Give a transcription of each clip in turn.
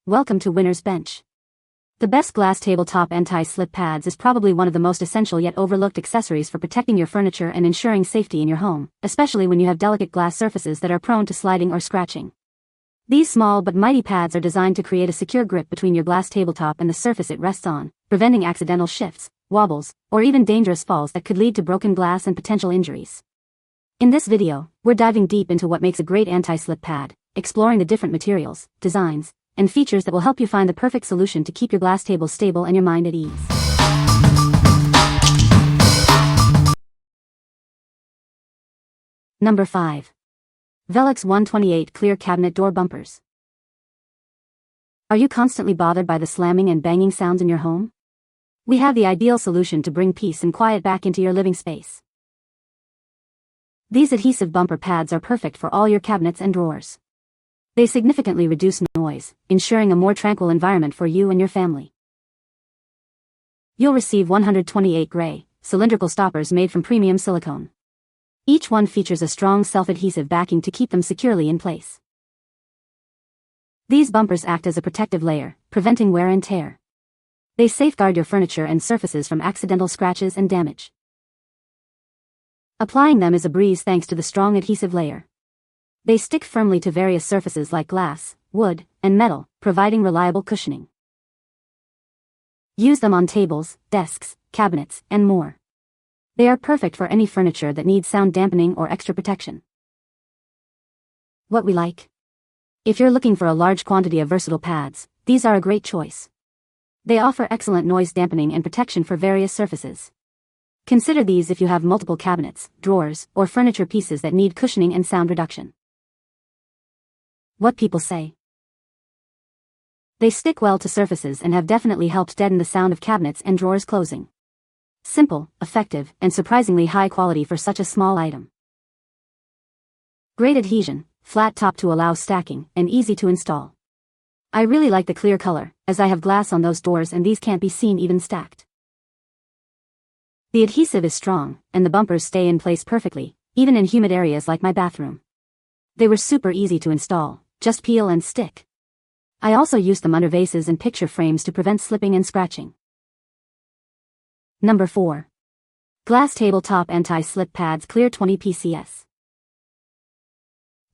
Welcome to Winner's Bench. The best glass tabletop anti-slip pads is probably one of the most essential yet overlooked accessories for protecting your furniture and ensuring safety in your home, especially when you have delicate glass surfaces that are prone to sliding or scratching. These small but mighty pads are designed to create a secure grip between your glass tabletop and the surface it rests on, preventing accidental shifts, wobbles, or even dangerous falls that could lead to broken glass and potential injuries. In this video, we're diving deep into what makes a great anti-slip pad, exploring the different materials, designs, and features that will help you find the perfect solution to keep your glass table stable and your mind at ease. Number 5. Vellax 128 Clear Cabinet Door Bumpers. Are you constantly bothered by the slamming and banging sounds in your home? We have the ideal solution to bring peace and quiet back into your living space. These adhesive bumper pads are perfect for all your cabinets and drawers. They significantly reduce noise, ensuring a more tranquil environment for you and your family. You'll receive 128 gray, cylindrical stoppers made from premium silicone. Each one features a strong self-adhesive backing to keep them securely in place. These bumpers act as a protective layer, preventing wear and tear. They safeguard your furniture and surfaces from accidental scratches and damage. Applying them is a breeze thanks to the strong adhesive layer. They stick firmly to various surfaces like glass, wood, and metal, providing reliable cushioning. Use them on tables, desks, cabinets, and more. They are perfect for any furniture that needs sound dampening or extra protection. What we like? If you're looking for a large quantity of versatile pads, these are a great choice. They offer excellent noise dampening and protection for various surfaces. Consider these if you have multiple cabinets, drawers, or furniture pieces that need cushioning and sound reduction. What people say. They stick well to surfaces and have definitely helped deaden the sound of cabinets and drawers closing. Simple, effective, and surprisingly high quality for such a small item. Great adhesion, flat top to allow stacking, and easy to install. I really like the clear color, as I have glass on those doors and these can't be seen even stacked. The adhesive is strong, and the bumpers stay in place perfectly, even in humid areas like my bathroom. They were super easy to install, just peel and stick. I also used them under vases and picture frames to prevent slipping and scratching. Number 4. Glass Tabletop Anti-Slip Pads Clear 20 PCS.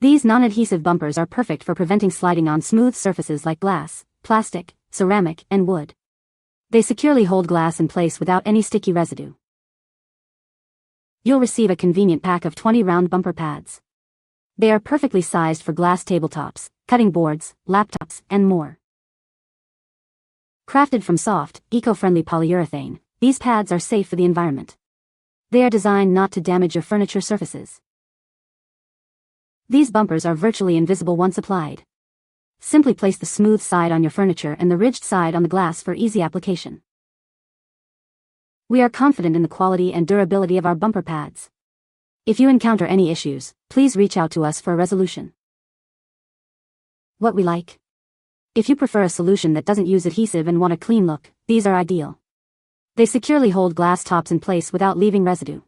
These non-adhesive bumpers are perfect for preventing sliding on smooth surfaces like glass, plastic, ceramic, and wood. They securely hold glass in place without any sticky residue. You'll receive a convenient pack of 20 round bumper pads. They are perfectly sized for glass tabletops, cutting boards, laptops, and more. Crafted from soft, eco-friendly polyurethane, these pads are safe for the environment. They are designed not to damage your furniture surfaces. These bumpers are virtually invisible once applied. Simply place the smooth side on your furniture and the ridged side on the glass for easy application. We are confident in the quality and durability of our bumper pads. If you encounter any issues, please reach out to us for a resolution. What we like? If you prefer a solution that doesn't use adhesive and want a clean look, these are ideal. They securely hold glass tops in place without leaving residue.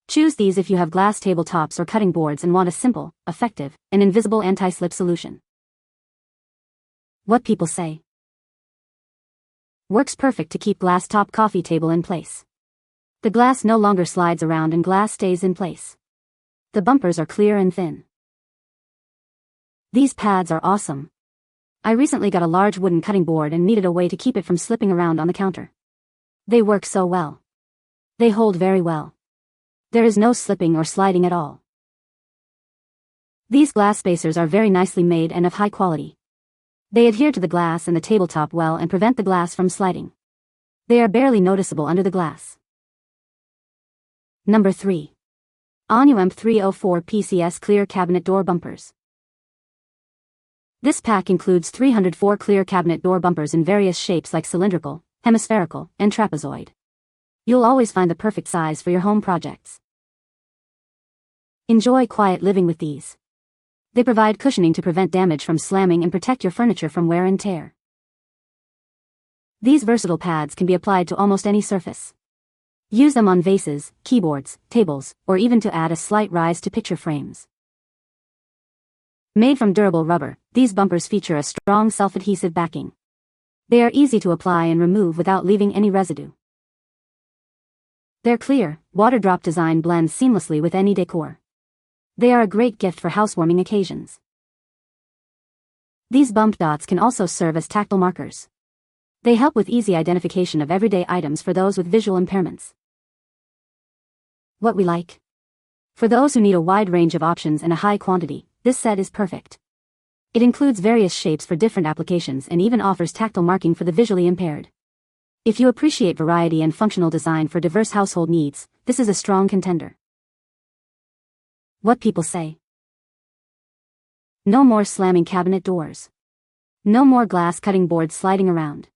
Choose these if you have glass tabletops or cutting boards and want a simple, effective, and invisible anti-slip solution. What people say. Works perfect to keep glass top coffee table in place. The glass no longer slides around and glass stays in place. The bumpers are clear and thin. These pads are awesome. I recently got a large wooden cutting board and needed a way to keep it from slipping around on the counter. They work so well. They hold very well. There is no slipping or sliding at all. These glass spacers are very nicely made and of high quality. They adhere to the glass and the tabletop well and prevent the glass from sliding. They are barely noticeable under the glass. Number 3. ONUEMP 304 PCS Clear Cabinet Door Bumpers. This pack includes 304 clear cabinet door bumpers in various shapes like cylindrical, hemispherical, and trapezoid. You'll always find the perfect size for your home projects. Enjoy quiet living with these. They provide cushioning to prevent damage from slamming and protect your furniture from wear and tear. These versatile pads can be applied to almost any surface. Use them on vases, keyboards, tables, or even to add a slight rise to picture frames. Made from durable rubber, these bumpers feature a strong self-adhesive backing. They are easy to apply and remove without leaving any residue. Their clear, water-drop design blends seamlessly with any decor. They are a great gift for housewarming occasions. These bump dots can also serve as tactile markers. They help with easy identification of everyday items for those with visual impairments. What we like. For those who need a wide range of options and a high quantity, this set is perfect. It includes various shapes for different applications and even offers tactile marking for the visually impaired. If you appreciate variety and functional design for diverse household needs, this is a strong contender. What people say. No more slamming cabinet doors. No more glass cutting boards sliding around.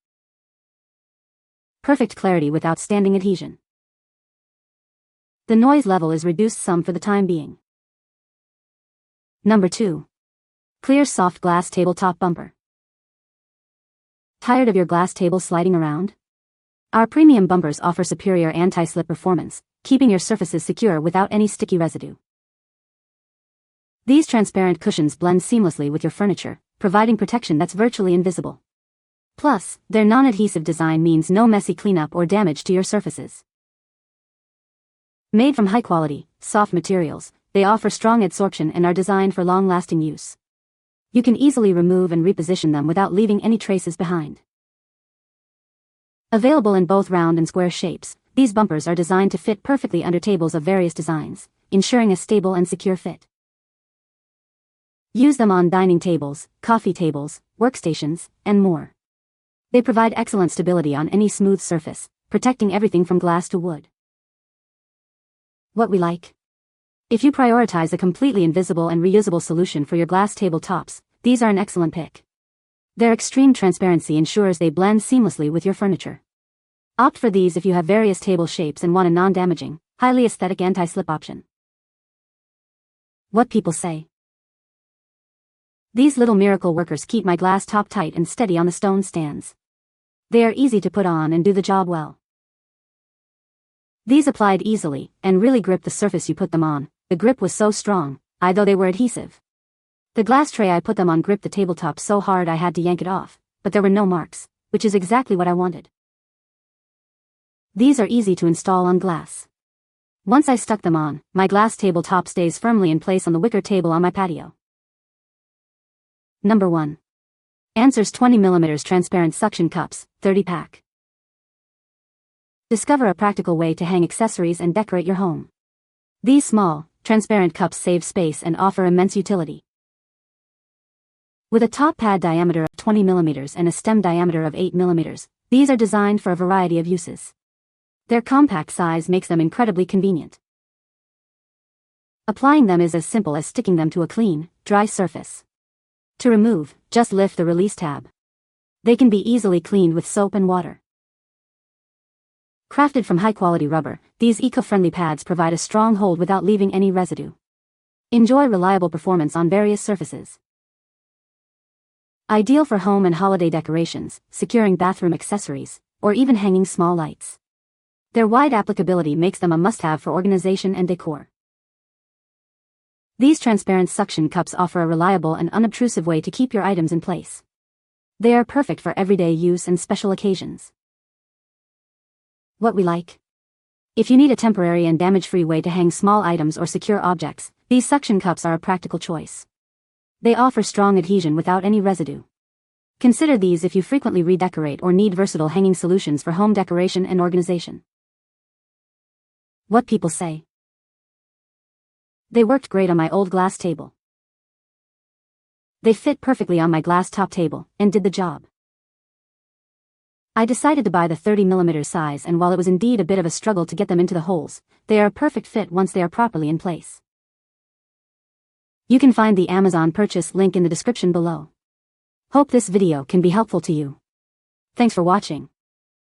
Perfect clarity with outstanding adhesion. The noise level is reduced some for the time being. Number 2. Clear soft glass tabletop bumper. Tired of your glass table sliding around? Our premium bumpers offer superior anti-slip performance, keeping your surfaces secure without any sticky residue. These transparent cushions blend seamlessly with your furniture, providing protection that's virtually invisible. Plus, their non-adhesive design means no messy cleanup or damage to your surfaces. Made from high-quality, soft materials, they offer strong adsorption and are designed for long-lasting use. You can easily remove and reposition them without leaving any traces behind. Available in both round and square shapes, these bumpers are designed to fit perfectly under tables of various designs, ensuring a stable and secure fit. Use them on dining tables, coffee tables, workstations, and more. They provide excellent stability on any smooth surface, protecting everything from glass to wood. What we like. If you prioritize a completely invisible and reusable solution for your glass tabletops, these are an excellent pick. Their extreme transparency ensures they blend seamlessly with your furniture. Opt for these if you have various table shapes and want a non-damaging, highly aesthetic anti-slip option. What people say. These little miracle workers keep my glass top tight and steady on the stone stands. They are easy to put on and do the job well. These applied easily and really grip the surface you put them on. The grip was so strong, though they were adhesive. The glass tray I put them on gripped the tabletop so hard I had to yank it off, but there were no marks, which is exactly what I wanted. These are easy to install on glass. Once I stuck them on, my glass tabletop stays firmly in place on the wicker table on my patio. Number 1. ANCIRS 20mm Transparent Suction Cups, 30-pack. Discover a practical way to hang accessories and decorate your home. These small, transparent cups save space and offer immense utility. With a top pad diameter of 20mm and a stem diameter of 8mm, these are designed for a variety of uses. Their compact size makes them incredibly convenient. Applying them is as simple as sticking them to a clean, dry surface. To remove, just lift the release tab. They can be easily cleaned with soap and water. Crafted from high-quality rubber, these eco-friendly pads provide a strong hold without leaving any residue. Enjoy reliable performance on various surfaces. Ideal for home and holiday decorations, securing bathroom accessories, or even hanging small lights. Their wide applicability makes them a must-have for organization and decor. These transparent suction cups offer a reliable and unobtrusive way to keep your items in place. They are perfect for everyday use and special occasions. What we like. If you need a temporary and damage-free way to hang small items or secure objects, these suction cups are a practical choice. They offer strong adhesion without any residue. Consider these if you frequently redecorate or need versatile hanging solutions for home decoration and organization. What people say. They worked great on my old glass table. They fit perfectly on my glass top table, and did the job. I decided to buy the 30mm size, and while it was indeed a bit of a struggle to get them into the holes, they are a perfect fit once they are properly in place. You can find the Amazon purchase link in the description below. Hope this video can be helpful to you. Thanks for watching.